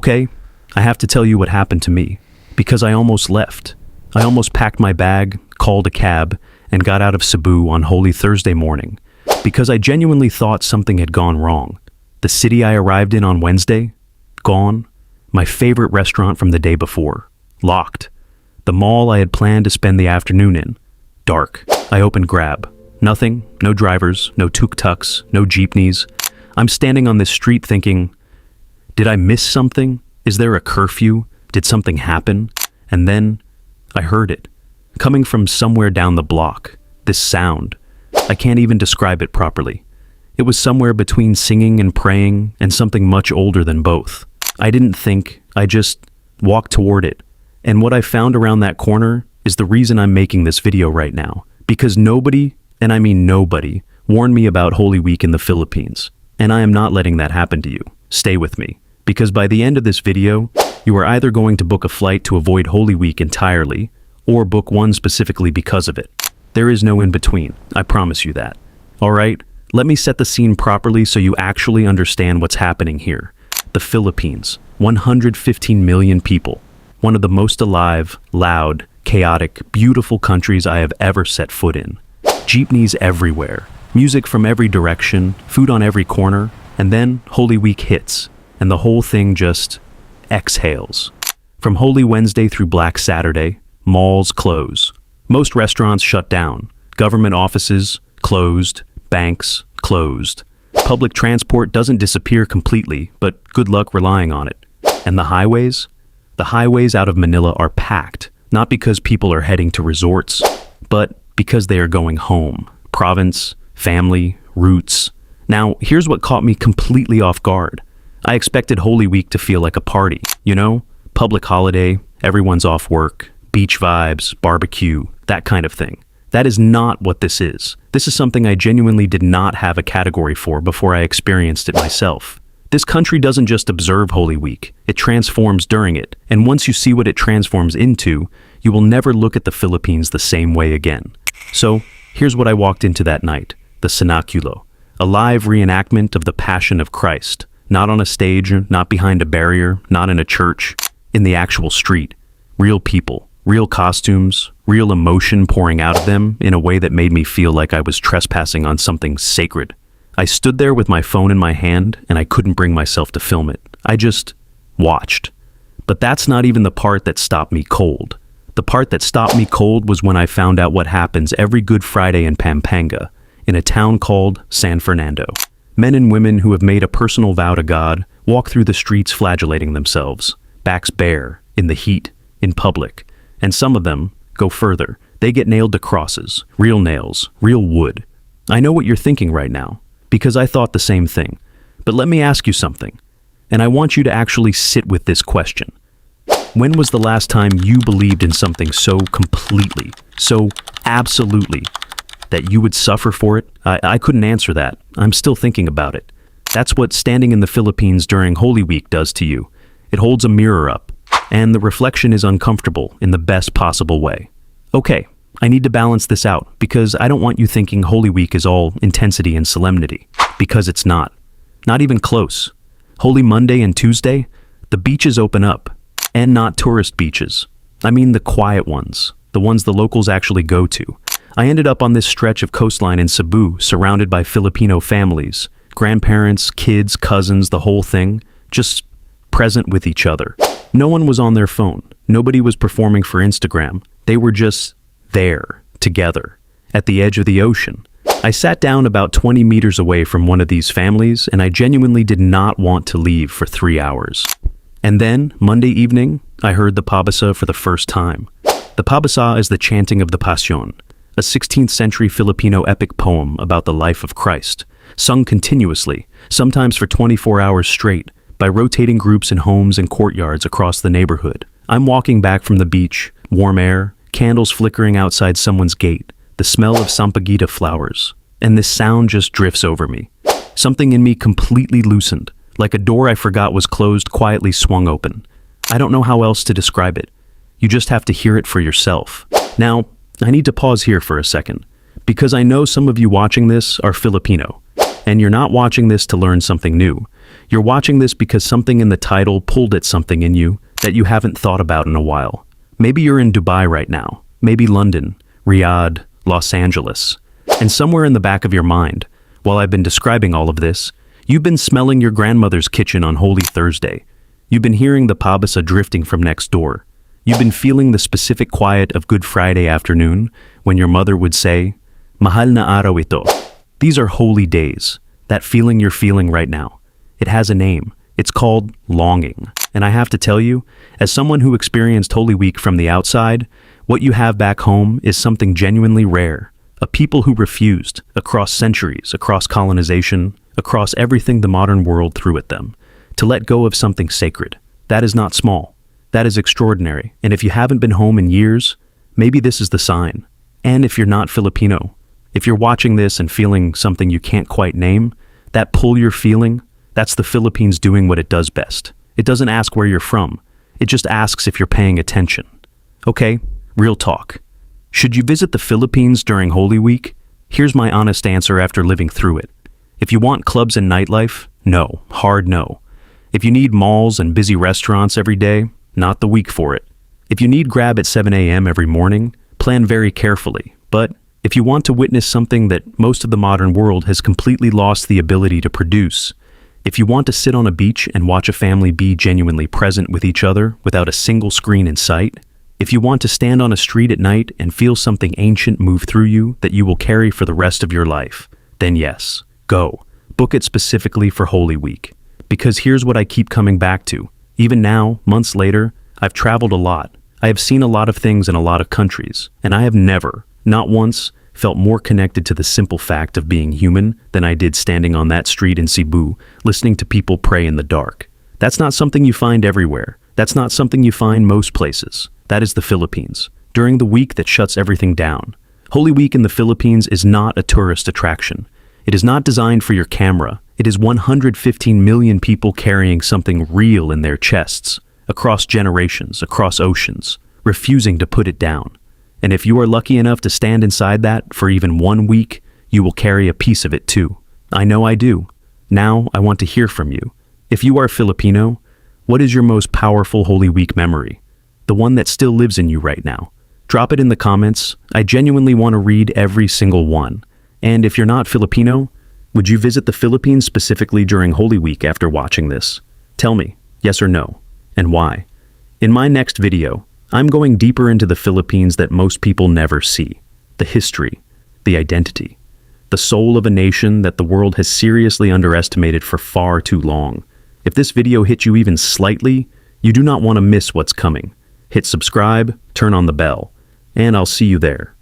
Okay, I have to tell you what happened to me, because I almost left. I almost packed my bag, called a cab, and got out of Cebu on Holy Thursday morning, because I genuinely thought something had gone wrong. The city I arrived in on Wednesday, gone. My favorite restaurant from the day before, locked. The mall I had planned to spend the afternoon in, dark. I opened Grab. Nothing, no drivers, no tuk-tuks, no jeepneys. I'm standing on this street thinking, did I miss something? Is there a curfew? Did something happen? And then I heard it, coming from somewhere down the block. This sound. I can't even describe it properly. It was somewhere between singing and praying and something much older than both. I didn't think, I just walked toward it. And what I found around that corner is the reason I'm making this video right now. Because nobody, and I mean nobody, warned me about Holy Week in the Philippines. And I am not letting that happen to you. Stay with me. Because by the end of this video, you are either going to book a flight to avoid Holy Week entirely, or book one specifically because of it. There is no in between, I promise you that. Alright, let me set the scene properly so you actually understand what's happening here. The Philippines, 115 million people. One of the most alive, loud, chaotic, beautiful countries I have ever set foot in. Jeepneys everywhere, music from every direction, food on every corner, and then Holy Week hits, and the whole thing just exhales. From Holy Wednesday through Black Saturday, malls close. Most restaurants shut down. Government offices closed. Banks closed. Public transport doesn't disappear completely, but good luck relying on it. And the highways? The highways out of Manila are packed, not because people are heading to resorts, but because they are going home. Province, family, roots. Now, here's what caught me completely off guard. I expected Holy Week to feel like a party, you know? Public holiday, everyone's off work, beach vibes, barbecue, that kind of thing. That is not what this is. This is something I genuinely did not have a category for before I experienced it myself. This country doesn't just observe Holy Week, it transforms during it, and once you see what it transforms into, you will never look at the Philippines the same way again. So, here's what I walked into that night, the Senakulo, a live reenactment of the Passion of Christ, not on a stage, not behind a barrier, not in a church, in the actual street. Real people, real costumes, real emotion pouring out of them in a way that made me feel like I was trespassing on something sacred. I stood there with my phone in my hand and I couldn't bring myself to film it. I just watched. But that's not even the part that stopped me cold. The part that stopped me cold was when I found out what happens every Good Friday in Pampanga, in a town called San Fernando. Men and women who have made a personal vow to God walk through the streets flagellating themselves, backs bare, in the heat, in public. And some of them go further. They get nailed to crosses, real nails, real wood. I know what you're thinking right now, because I thought the same thing. But let me ask you something, and I want you to actually sit with this question. When was the last time you believed in something so completely, so absolutely, that you would suffer for it? I couldn't answer that. I'm still thinking about it. That's what standing in the Philippines during Holy Week does to you. It holds a mirror up, and the reflection is uncomfortable in the best possible way. Okay, I need to balance this out, because I don't want you thinking Holy Week is all intensity and solemnity, because it's not. Not even close. Holy Monday and Tuesday, the beaches open up, and not tourist beaches. I mean the quiet ones, the ones the locals actually go to. I ended up on this stretch of coastline in Cebu, surrounded by Filipino families, grandparents, kids, cousins, the whole thing, just present with each other. No one was on their phone. Nobody was performing for Instagram. They were just there, together, at the edge of the ocean. I sat down about 20 meters away from one of these families, and I genuinely did not want to leave for 3 hours. And then, Monday evening, I heard the Pabasa for the first time. The Pabasa is the chanting of the Passion, a 16th century Filipino epic poem about the life of Christ, sung continuously, sometimes for 24 hours straight, by rotating groups in homes and courtyards across the neighborhood. I'm walking back from the beach, warm air, candles flickering outside someone's gate, the smell of sampaguita flowers, and this sound just drifts over me. Something in me completely loosened, like a door I forgot was closed quietly swung open. I don't know how else to describe it. You just have to hear it for yourself. Now, I need to pause here for a second, because I know some of you watching this are Filipino, And you're not watching this to learn something new. You're watching this because something in the title pulled at something in you that you haven't thought about in a while. Maybe you're in Dubai right now, maybe London, Riyadh, Los Angeles. And somewhere in the back of your mind, while I've been describing all of this, you've been smelling your grandmother's kitchen on Holy Thursday. You've been hearing the Pabasa drifting from next door. You've been feeling the specific quiet of Good Friday afternoon when your mother would say, "Mahal na araw ito." These are holy days. That feeling you're feeling right now. It has a name. It's called longing. And I have to tell you, as someone who experienced Holy Week from the outside, what you have back home is something genuinely rare. A people who refused, across centuries, across colonization, across everything the modern world threw at them, to let go of something sacred. That is not small. That is extraordinary. And if you haven't been home in years, maybe this is the sign. And if you're not Filipino, if you're watching this and feeling something you can't quite name, that pull you're feeling, that's the Philippines doing what it does best. It doesn't ask where you're from. It just asks if you're paying attention. Okay, real talk. Should you visit the Philippines during Holy Week? Here's my honest answer after living through it. If you want clubs and nightlife, no, hard no. If you need malls and busy restaurants every day, not the week for it. If you need grab at 7 a.m. every morning, plan very carefully. But if you want to witness something that most of the modern world has completely lost the ability to produce, if you want to sit on a beach and watch a family be genuinely present with each other without a single screen in sight, if you want to stand on a street at night and feel something ancient move through you that you will carry for the rest of your life, then yes, go. Book it specifically for Holy Week. Because here's what I keep coming back to. Even now, months later, I've traveled a lot. I have seen a lot of things in a lot of countries, and I have never, not once, felt more connected to the simple fact of being human than I did standing on that street in Cebu, listening to people pray in the dark. That's not something you find everywhere. That's not something you find most places. That is the Philippines, during the week that shuts everything down. Holy Week in the Philippines is not a tourist attraction. It is not designed for your camera. It is 115 million people carrying something real in their chests, across generations, across oceans, refusing to put it down. And if you are lucky enough to stand inside that for even 1 week, you will carry a piece of it too. I know I do. Now I want to hear from you. If you are Filipino, what is your most powerful Holy Week memory? The one that still lives in you right now. Drop it in the comments. I genuinely want to read every single one. And if you're not Filipino, would you visit the Philippines specifically during Holy Week after watching this? Tell me, yes or no, and why. In my next video, I'm going deeper into the Philippines that most people never see. The history, the identity, the soul of a nation that the world has seriously underestimated for far too long. If this video hit you even slightly, you do not want to miss what's coming. Hit subscribe, turn on the bell, and I'll see you there.